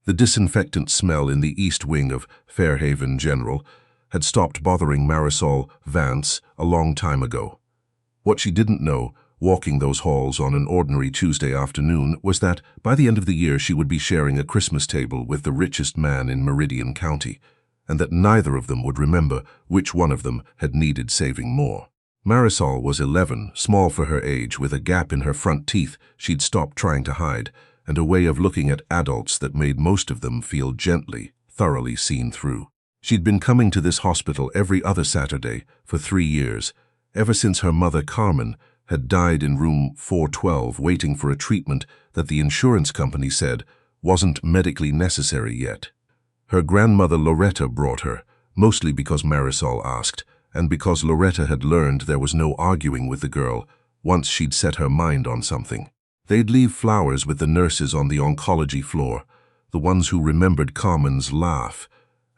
The disinfectant smell in the east wing of Fairhaven General had stopped bothering Marisol Vance a long time ago. What she didn't know, walking those halls on an ordinary Tuesday afternoon, was that by the end of the year she would be sharing a Christmas table with the richest man in Meridian County, and that neither of them would remember which one of them had needed saving more. Marisol was 11, small for her age, with a gap in her front teeth she'd stopped trying to hide, and a way of looking at adults that made most of them feel gently, thoroughly seen through. She'd been coming to this hospital every other Saturday for 3 years, ever since her mother Carmen had died in room 412 waiting for a treatment that the insurance company said wasn't medically necessary yet. Her grandmother Loretta brought her, mostly because Marisol asked, and because Loretta had learned there was no arguing with the girl once she'd set her mind on something. They'd leave flowers with the nurses on the oncology floor, the ones who remembered Carmen's laugh,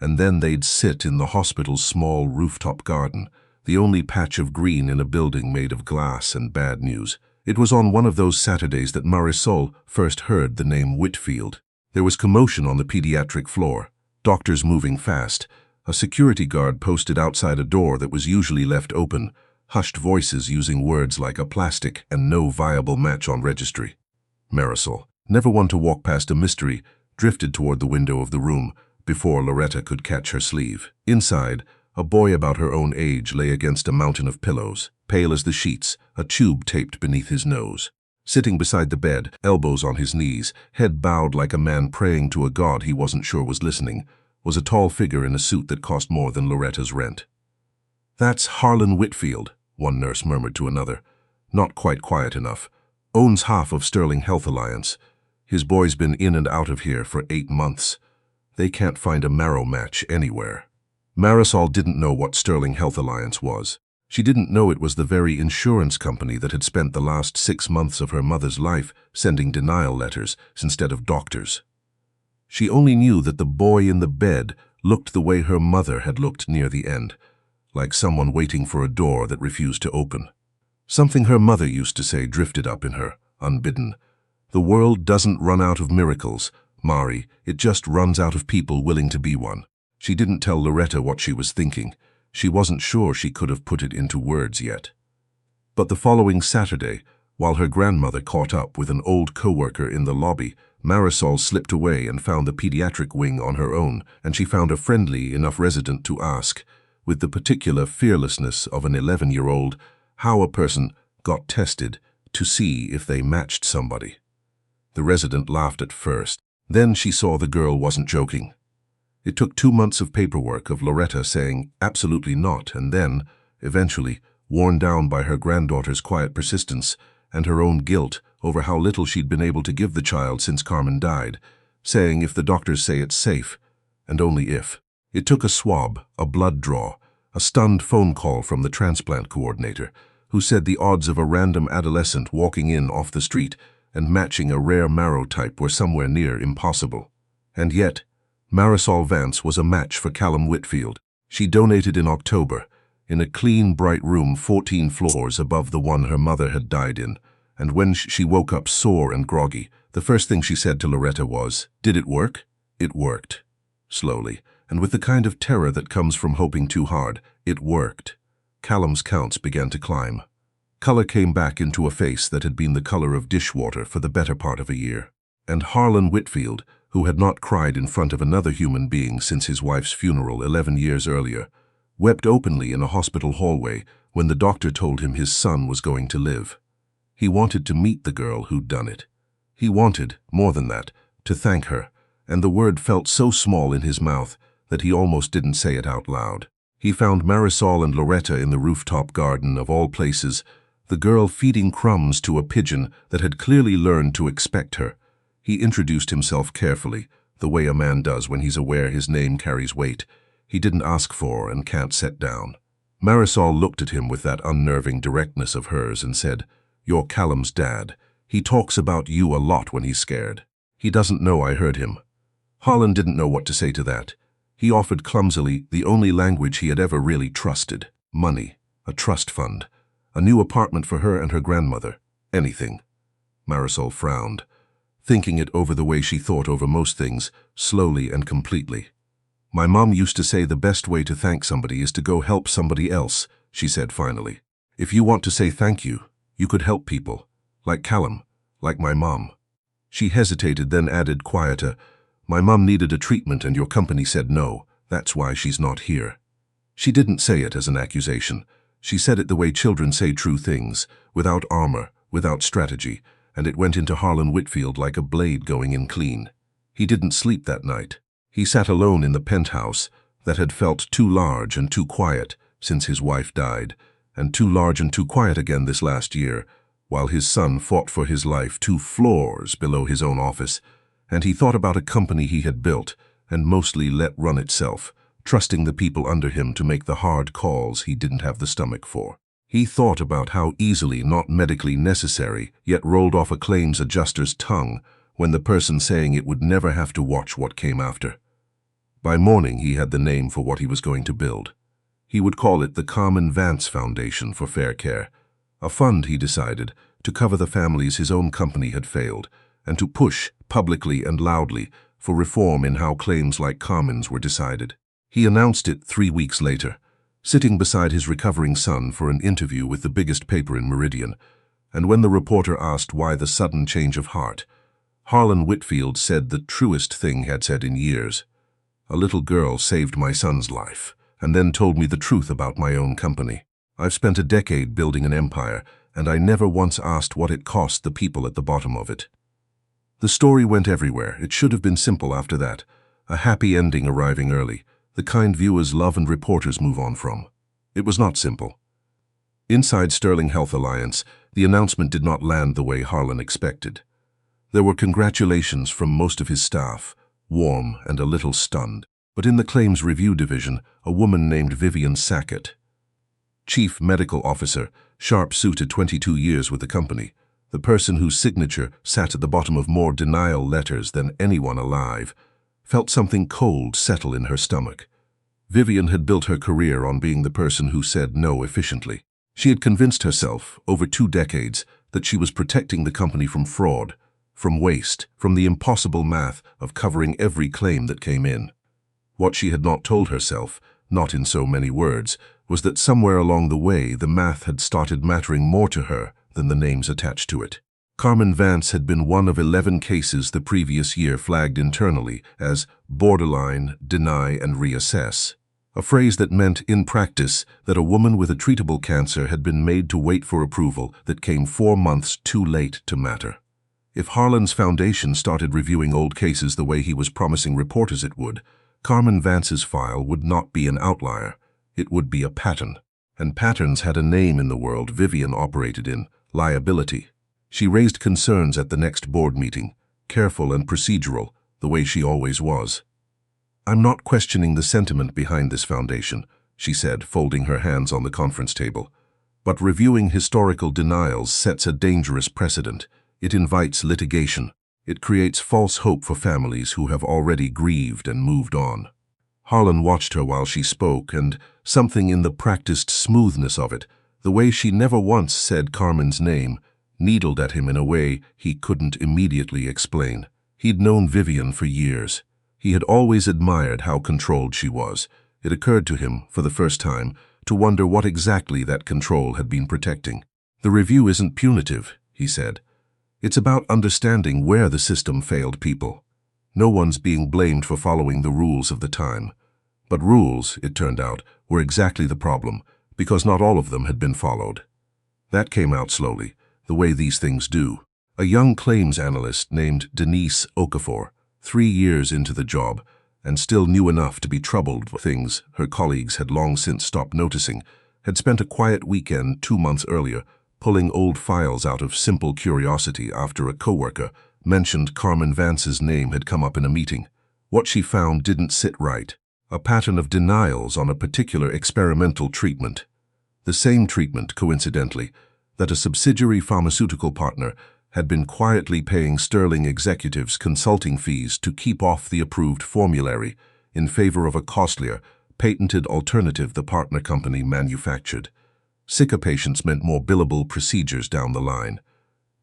and then they'd sit in the hospital's small rooftop garden, the only patch of green in a building made of glass and bad news. It was on one of those Saturdays that Marisol first heard the name Whitfield. There was commotion on the pediatric floor, doctors moving fast, a security guard posted outside a door that was usually left open, hushed voices using words like a plastic and no viable match on registry. Marisol, never one to walk past a mystery, drifted toward the window of the room before Loretta could catch her sleeve. Inside, a boy about her own age lay against a mountain of pillows, pale as the sheets, a tube taped beneath his nose. Sitting beside the bed, elbows on his knees, head bowed like a man praying to a god he wasn't sure was listening, was a tall figure in a suit that cost more than Loretta's rent. "That's Harlan Whitfield," one nurse murmured to another. "Not quite quiet enough. Owns half of Sterling Health Alliance. His boy's been in and out of here for 8 months. They can't find a Marrow match anywhere." Marisol didn't know what Sterling Health Alliance was. She didn't know it was the very insurance company that had spent the last 6 months of her mother's life sending denial letters instead of doctors. She only knew that the boy in the bed looked the way her mother had looked near the end, like someone waiting for a door that refused to open. Something her mother used to say drifted up in her, unbidden. "The world doesn't run out of miracles, Mari, it just runs out of people willing to be one." She didn't tell Loretta what she was thinking. She wasn't sure she could have put it into words yet. But the following Saturday, while her grandmother caught up with an old coworker in the lobby, Marisol slipped away and found the pediatric wing on her own, and she found a friendly enough resident to ask, with the particular fearlessness of an 11-year-old, how a person got tested to see if they matched somebody. The resident laughed at first. Then she saw the girl wasn't joking. It took 2 months of paperwork of Loretta saying absolutely not, and then, eventually, worn down by her granddaughter's quiet persistence and her own guilt over how little she'd been able to give the child since Carmen died, saying if the doctors say it's safe, and only if. It took a swab, a blood draw, a stunned phone call from the transplant coordinator, who said the odds of a random adolescent walking in off the street and matching a rare Marrow type were somewhere near impossible. And yet, Marisol Vance was a match for Callum Whitfield. She donated in October, in a clean, bright room 14 floors above the one her mother had died in, and when she woke up sore and groggy, the first thing she said to Loretta was, "Did it work?" It worked. Slowly, and with the kind of terror that comes from hoping too hard, it worked. Callum's counts began to climb. Color came back into a face that had been the color of dishwater for the better part of a year. And Harlan Whitfield, who had not cried in front of another human being since his wife's funeral 11 years earlier, wept openly in a hospital hallway when the doctor told him his son was going to live. He wanted to meet the girl who'd done it. He wanted, more than that, to thank her, and the word felt so small in his mouth that he almost didn't say it out loud. He found Marisol and Loretta in the rooftop garden of all places, the girl feeding crumbs to a pigeon that had clearly learned to expect her. He introduced himself carefully, the way a man does when he's aware his name carries weight. He didn't ask for and can't set down. Marisol looked at him with that unnerving directness of hers and said, "You're Callum's dad. He talks about you a lot when he's scared." "He doesn't know I heard him." Harlan didn't know what to say to that. He offered clumsily the only language he had ever really trusted: money, a trust fund, a new apartment for her and her grandmother, anything. Marisol frowned. thinking it over the way she thought over most things, slowly and completely. "My mom used to say the best way to thank somebody is to go help somebody else," she said finally. "If you want to say thank you, you could help people. Like Callum, like my mom." She hesitated, then added quieter, "My mom needed a treatment and your company said no. That's why she's not here." She didn't say it as an accusation. She said it the way children say true things, without armor, without strategy, and it went into Harlan Whitfield like a blade going in clean. He didn't sleep that night. He sat alone in the penthouse that had felt too large and too quiet since his wife died, and too large and too quiet again this last year, while his son fought for his life 2 floors below his own office, and he thought about a company he had built and mostly let run itself, trusting the people under him to make the hard calls he didn't have the stomach for. He thought about how easily not medically necessary, yet rolled off a claims adjuster's tongue when the person saying it would never have to watch what came after. By morning, he had the name for what he was going to build. He would call it the Carmen Vance Foundation for Fair Care, a fund, he decided, to cover the families his own company had failed, and to push, publicly and loudly, for reform in how claims like Carmen's were decided. He announced it 3 weeks later, sitting beside his recovering son for an interview with the biggest paper in Meridian, and when the reporter asked why the sudden change of heart, Harlan Whitfield said the truest thing he had said in years. "A little girl saved my son's life, and then told me the truth about my own company. I've spent a decade building an empire, and I never once asked what it cost the people at the bottom of it." The story went everywhere. It should have been simple after that, a happy ending arriving early, the kind viewers love and reporters move on from. It was not simple. Inside Sterling Health Alliance, the announcement did not land the way Harlan expected. There were congratulations from most of his staff, warm and a little stunned. But in the claims review division, a woman named Vivian Sackett, Chief Medical Officer, sharp-suited 22 years with the company, the person whose signature sat at the bottom of more denial letters than anyone alive, felt something cold settle in her stomach. Vivian had built her career on being the person who said no efficiently. She had convinced herself, over 2 decades, that she was protecting the company from fraud, from waste, from the impossible math of covering every claim that came in. What she had not told herself, not in so many words, was that somewhere along the way the math had started mattering more to her than the names attached to it. Carmen Vance had been one of 11 cases the previous year flagged internally as borderline, deny, and reassess, a phrase that meant, in practice, that a woman with a treatable cancer had been made to wait for approval that came 4 months too late to matter. If Harlan's foundation started reviewing old cases the way he was promising reporters it would, Carmen Vance's file would not be an outlier. It would be a pattern. And patterns had a name in the world Vivian operated in: liability. She raised concerns at the next board meeting, careful and procedural, the way she always was. "I'm not questioning the sentiment behind this foundation," she said, folding her hands on the conference table. "But reviewing historical denials sets a dangerous precedent. It invites litigation. It creates false hope for families who have already grieved and moved on." Harlan watched her while she spoke, and something in the practiced smoothness of it, the way she never once said Carmen's name, needled at him in a way he couldn't immediately explain. He'd known Vivian for years. He had always admired how controlled she was. It occurred to him, for the first time, to wonder what exactly that control had been protecting. "The review isn't punitive," he said. "It's about understanding where the system failed people. No one's being blamed for following the rules of the time. But rules, it turned out, were exactly the problem, because not all of them had been followed." That came out slowly, the way these things do. A young claims analyst named Denise Okafor, 3 years into the job, and still new enough to be troubled by things her colleagues had long since stopped noticing, had spent a quiet weekend 2 months earlier pulling old files out of simple curiosity after a coworker mentioned Carmen Vance's name had come up in a meeting. What she found didn't sit right. A pattern of denials on a particular experimental treatment. The same treatment, coincidentally, that a subsidiary pharmaceutical partner had been quietly paying Sterling executives consulting fees to keep off the approved formulary in favor of a costlier, patented alternative the partner company manufactured. Sicker patients meant more billable procedures down the line.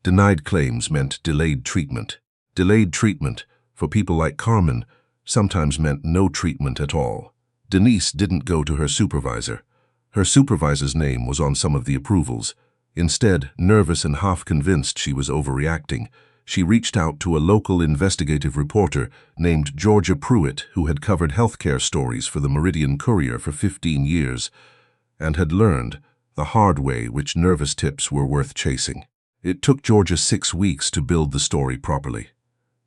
Denied claims meant delayed treatment. Delayed treatment, for people like Carmen, sometimes meant no treatment at all. Denise didn't go to her supervisor. Her supervisor's name was on some of the approvals. Instead, nervous and half convinced she was overreacting, she reached out to a local investigative reporter named Georgia Pruitt, who had covered healthcare stories for the Meridian Courier for 15 years and had learned the hard way which nervous tips were worth chasing. It took Georgia 6 weeks to build the story properly.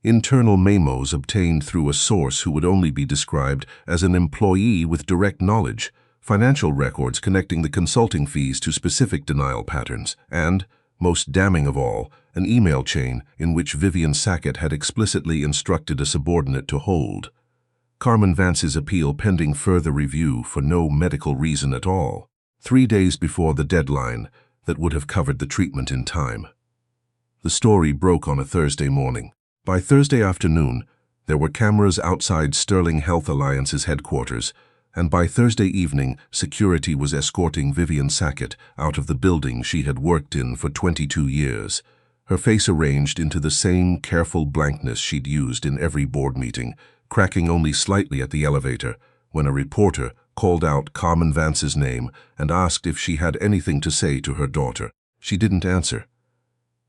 Internal memos obtained through a source who would only be described as an employee with direct knowledge, financial records connecting the consulting fees to specific denial patterns, and, most damning of all, an email chain in which Vivian Sackett had explicitly instructed a subordinate to hold Carmen Vance's appeal pending further review for no medical reason at all, 3 days before the deadline that would have covered the treatment in time. The story broke on a Thursday morning. By Thursday afternoon, there were cameras outside Sterling Health Alliance's headquarters, and by Thursday evening, security was escorting Vivian Sackett out of the building she had worked in for 22 years, her face arranged into the same careful blankness she'd used in every board meeting, cracking only slightly at the elevator when a reporter called out Carmen Vance's name and asked if she had anything to say to her daughter. She didn't answer.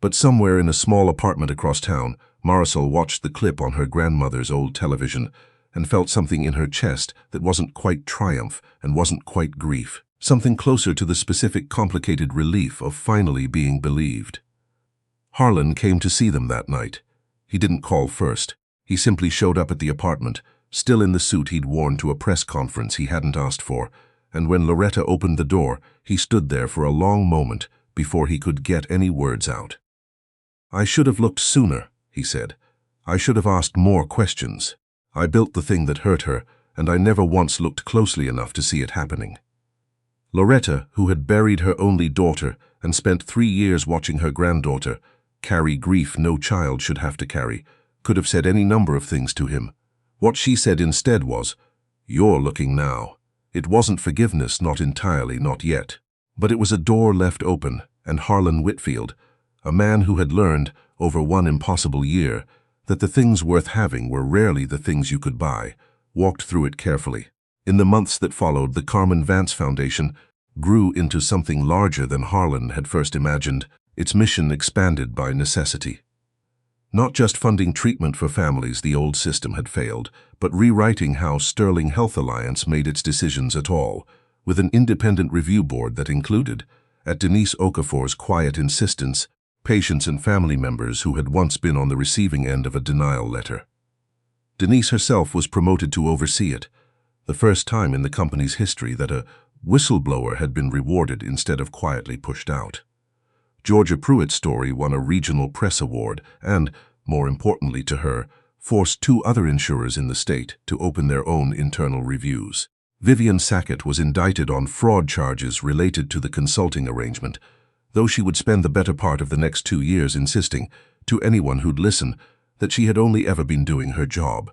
But somewhere in a small apartment across town, Marrow watched the clip on her grandmother's old television and felt something in her chest that wasn't quite triumph and wasn't quite grief, something closer to the specific complicated relief of finally being believed. Harlan came to see them that night. He didn't call first. He simply showed up at the apartment, still in the suit he'd worn to a press conference he hadn't asked for, and when Loretta opened the door, he stood there for a long moment before he could get any words out. "I should have looked sooner," he said. "I should have asked more questions. I built the thing that hurt her, and I never once looked closely enough to see it happening." Loretta, who had buried her only daughter and spent 3 years watching her granddaughter carry grief no child should have to carry, could have said any number of things to him. What she said instead was, "You're looking now." It wasn't forgiveness, not entirely, not yet. But it was a door left open, and Harlan Whitfield, a man who had learned, over one impossible year, that the things worth having were rarely the things you could buy, walked through it carefully. In the months that followed, the Carmen Vance Foundation grew into something larger than Harlan had first imagined, its mission expanded by necessity. Not just funding treatment for families the old system had failed, but rewriting how Sterling Health Alliance made its decisions at all, with an independent review board that included, at Denise Okafor's quiet insistence, patients and family members who had once been on the receiving end of a denial letter. Denise herself was promoted to oversee it, the first time in the company's history that a whistleblower had been rewarded instead of quietly pushed out. Georgia Pruitt's story won a regional press award and, more importantly to her, forced 2 other insurers in the state to open their own internal reviews. Vivian Sackett was indicted on fraud charges related to the consulting arrangement, though she would spend the better part of the next 2 years insisting, to anyone who'd listen, that she had only ever been doing her job.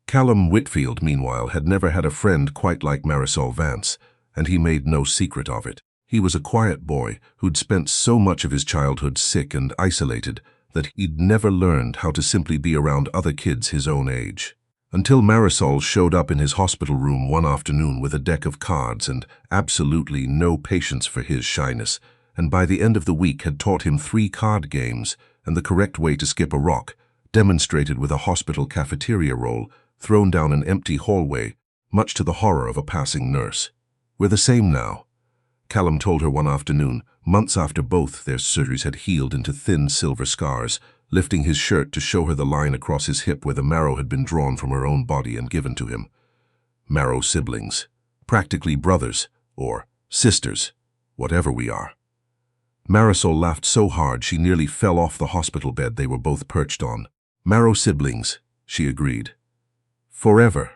Callum Whitfield, meanwhile, had never had a friend quite like Marrow Vance, and he made no secret of it. He was a quiet boy who'd spent so much of his childhood sick and isolated that he'd never learned how to simply be around other kids his own age. Until Marrow showed up in his hospital room one afternoon with a deck of cards and absolutely no patience for his shyness, and by the end of the week had taught him 3 card games and the correct way to skip a rock, demonstrated with a hospital cafeteria roll thrown down an empty hallway, much to the horror of a passing nurse. "We're the same now," Callum told her one afternoon, months after both their surgeries had healed into thin silver scars, lifting his shirt to show her the line across his hip where the marrow had been drawn from her own body and given to him. Marrow siblings, practically brothers, or sisters, whatever we are. Marrow laughed so hard she nearly fell off the hospital bed they were both perched on. "Marrow siblings," she agreed. "Forever."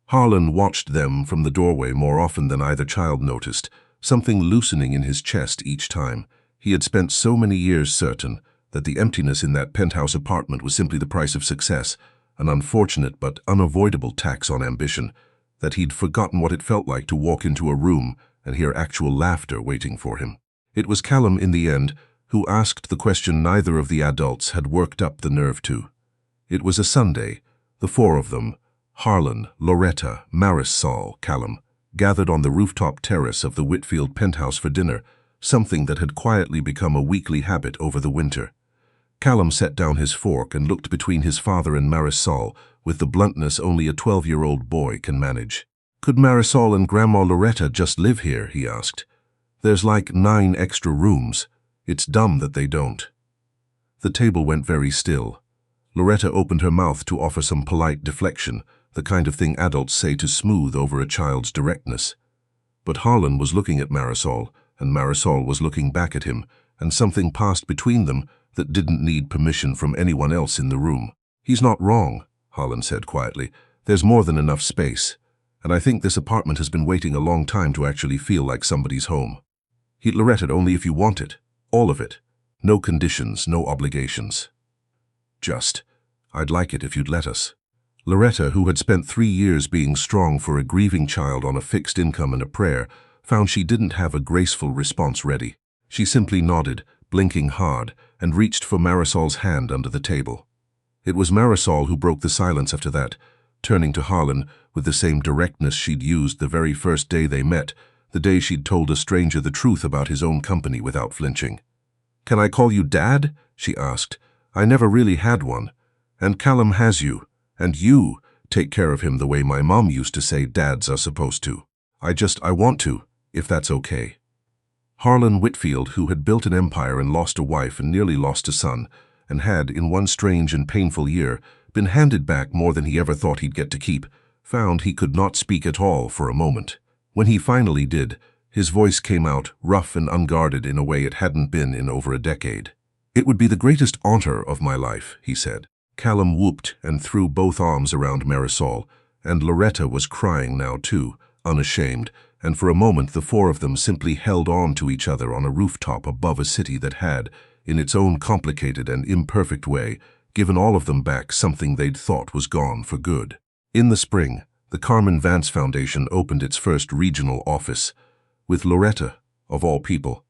Harlan watched them from the doorway more often than either child noticed, something loosening in his chest each time. He had spent so many years certain that the emptiness in that penthouse apartment was simply the price of success, an unfortunate but unavoidable tax on ambition, that he'd forgotten what it felt like to walk into a room and hear actual laughter waiting for him. It was Callum, in the end, who asked the question neither of the adults had worked up the nerve to. It was a Sunday. The four of them, Harlan, Loretta, Marisol, Callum, gathered on the rooftop terrace of the Whitfield penthouse for dinner, something that had quietly become a weekly habit over the winter. Callum set down his fork and looked between his father and Marisol with the bluntness only a 12-year-old boy can manage. "Could Marisol and Grandma Loretta just live here?" he asked. "There's like 9 extra rooms. It's dumb that they don't." The table went very still. Loretta opened her mouth to offer some polite deflection, the kind of thing adults say to smooth over a child's directness. But Harlan was looking at Marisol, and Marisol was looking back at him, and something passed between them that didn't need permission from anyone else in the room. "He's not wrong," Harlan said quietly. "There's more than enough space, and I think this apartment has been waiting a long time to actually feel like somebody's home. He'd Loretta only if you want it, all of it. No conditions, no obligations. Just, I'd like it if you'd let us." Loretta, who had spent 3 years being strong for a grieving child on a fixed income and a prayer, found she didn't have a graceful response ready. She simply nodded, blinking hard, and reached for Marisol's hand under the table. It was Marisol who broke the silence after that, turning to Harlan with the same directness she'd used the very first day they met, the day she'd told a stranger the truth about his own company without flinching. "Can I call you Dad?" she asked. "I never really had one. And Callum has you. And you take care of him the way my mom used to say dads are supposed to. I want to, if that's okay." Harlan Whitfield, who had built an empire and lost a wife and nearly lost a son, and had, in one strange and painful year, been handed back more than he ever thought he'd get to keep, found he could not speak at all for a moment. When he finally did, his voice came out rough and unguarded in a way it hadn't been in over a decade. "It would be the greatest honor of my life," he said. Callum whooped and threw both arms around Marisol, and Loretta was crying now too, unashamed, and for a moment the four of them simply held on to each other on a rooftop above a city that had, in its own complicated and imperfect way, given all of them back something they'd thought was gone for good. In the spring, the Carmen Vance Foundation opened its first regional office, with Loretta, of all people,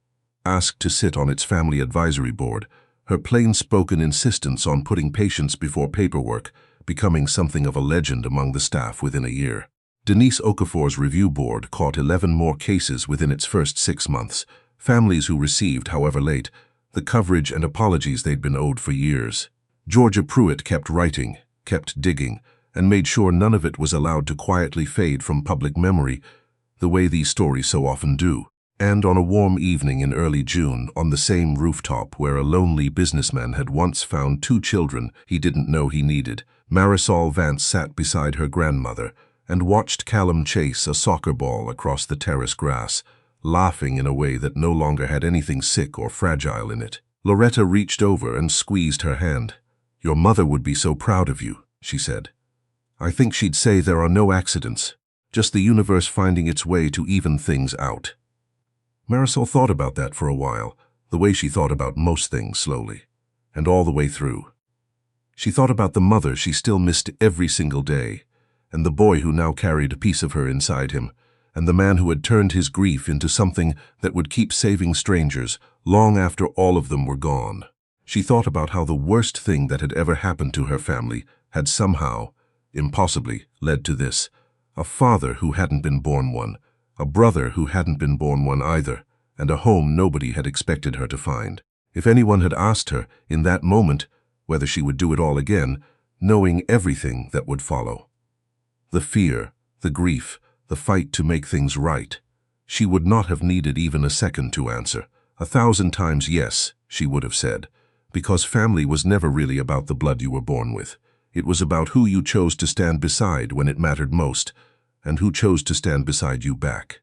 asked to sit on its family advisory board, her plain-spoken insistence on putting patients before paperwork becoming something of a legend among the staff within a year. Denise Okafor's review board caught 11 more cases within its first 6 months, families who received, however late, the coverage and apologies they'd been owed for years. Georgia Pruitt kept writing, kept digging, and made sure none of it was allowed to quietly fade from public memory, the way these stories so often do. And on a warm evening in early June, on the same rooftop where a lonely businessman had once found 2 children he didn't know he needed, Marisol Vance sat beside her grandmother and watched Callum chase a soccer ball across the terrace grass, laughing in a way that no longer had anything sick or fragile in it. Loretta reached over and squeezed her hand. "Your mother would be so proud of you," she said. "I think she'd say there are no accidents, just the universe finding its way to even things out." Marisol thought about that for a while, the way she thought about most things slowly, and all the way through. She thought about the mother she still missed every single day, and the boy who now carried a piece of her inside him, and the man who had turned his grief into something that would keep saving strangers long after all of them were gone. She thought about how the worst thing that had ever happened to her family had somehow, impossibly, led to this: a father who hadn't been born one, a brother who hadn't been born one either, and a home nobody had expected her to find. If anyone had asked her, in that moment, whether she would do it all again, knowing everything that would follow, the fear, the grief, the fight to make things right, she would not have needed even a second to answer. 1,000 times yes, she would have said, because family was never really about the blood you were born with. It was about who you chose to stand beside when it mattered most, and who chose to stand beside you back.